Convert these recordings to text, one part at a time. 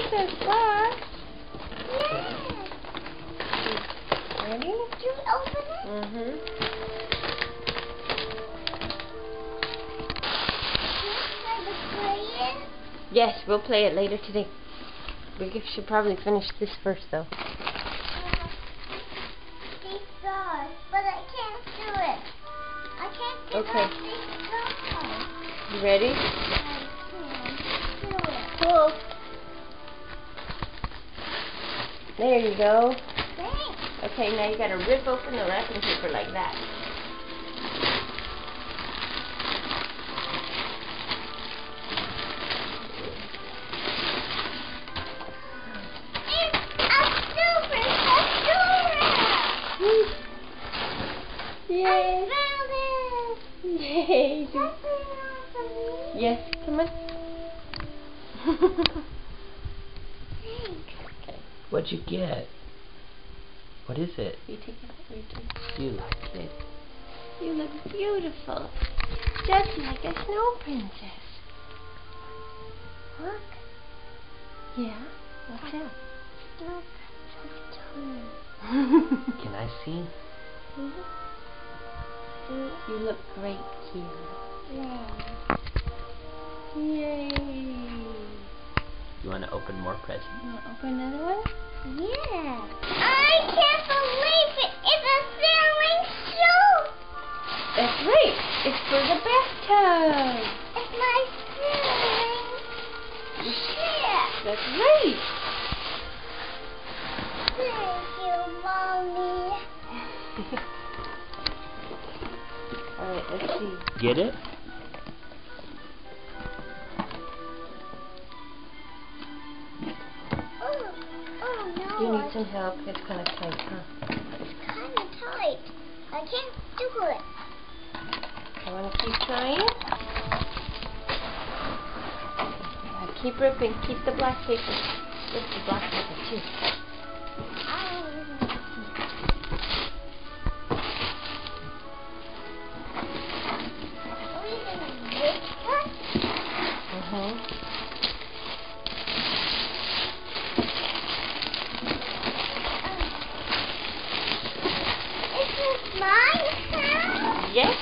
Princess box. Yes. Ready? Did you open it? Mm-hmm. Yes, we'll play it later today. We should probably finish this first, though. These stars, but I can't do it. I can't do Okay. these stars. You ready? I can't do it. Cool. There you go. Thanks. Okay, now you gotta rip open the wrapping paper like that. Yay! I found it! Yay! That's enough for me. Yes, come on. Thanks. What'd you get? What is it? You take it. You take it. You like it? You look beautiful, just like a snow princess. Look. Yeah. What's that? Snow princess turn. Can I see? You look great, Kira. Yeah. Yay! You want to open more presents? You want to open another one? Yeah. I can't believe it. It's a sailing suit. That's right. It's for the bathtub. It's my sailing ship. That's right. Thank you, Mommy. Alright, let's see. Get it? Oh no. You need some help. It's kind of tight, huh? It's kind of tight. I can't do it. I want to keep trying. Keep ripping. Keep the black paper. Rip the black paper too. Yes.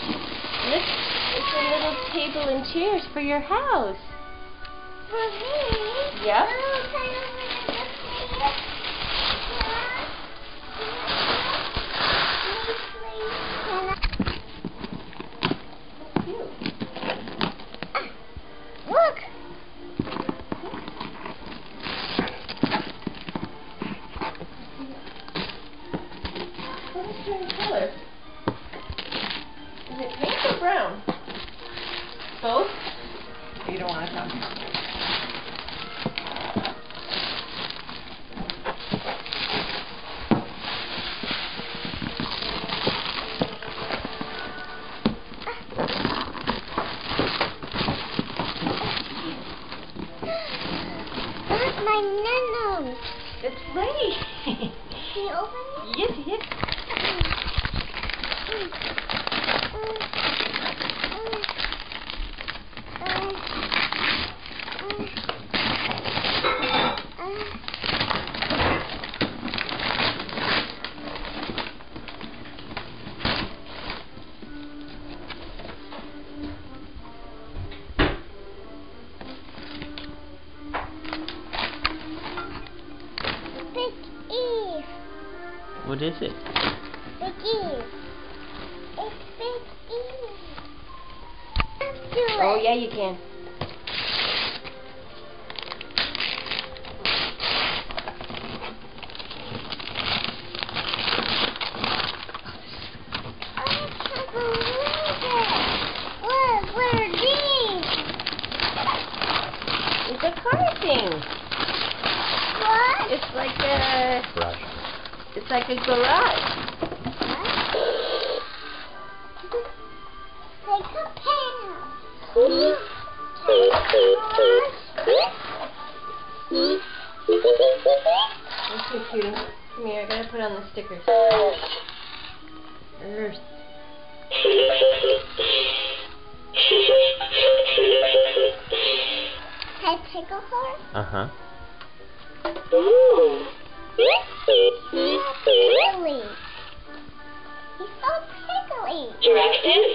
Look, it's a little table and chairs for your house. For me? Yep. Look. What is your color? Is it pink or brown? Both? You don't want to talk. That's my nanos. That's right. Can you open it? Yes, yes. Big Eve. What is it? Big Eve. It's Big Eve. Let's do it. Oh, yeah, you can. I can't believe it. What are these? It's a car thing. What? It's like a... Brush. It's like a garage. Take a pen. Okay, cutie. Come here, I gotta put on the stickers. Earth. Can I take a horse? Uh-huh. Pickly. He's so pickly. Directions.